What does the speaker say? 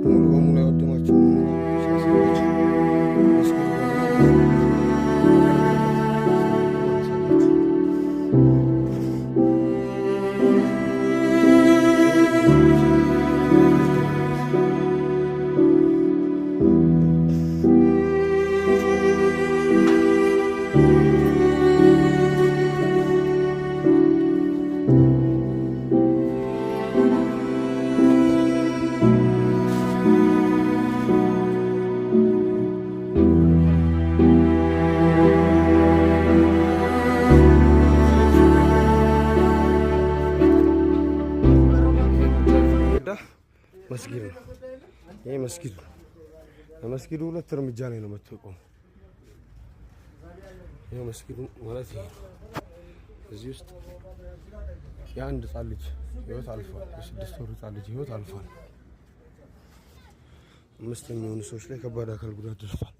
ሙሉ በሙሉ ያወደማቸው መስጊድ ነው። ይሄ መስጊድ ነው። መስጊዱ ሁለት እርምጃ ላይ ነው የምትቆመው። ይሄ መስጊዱ ማለት ይሄ እዚህ ውስጥ የአንድ ህጻን ልጅ ህይወት አልፏል። የ6 ወር ህጻን ልጅ ህይወት አልፏል። 5 የሚሆኑ ሰዎች ላይ ከባድ አካል ጉዳት ደርሷል።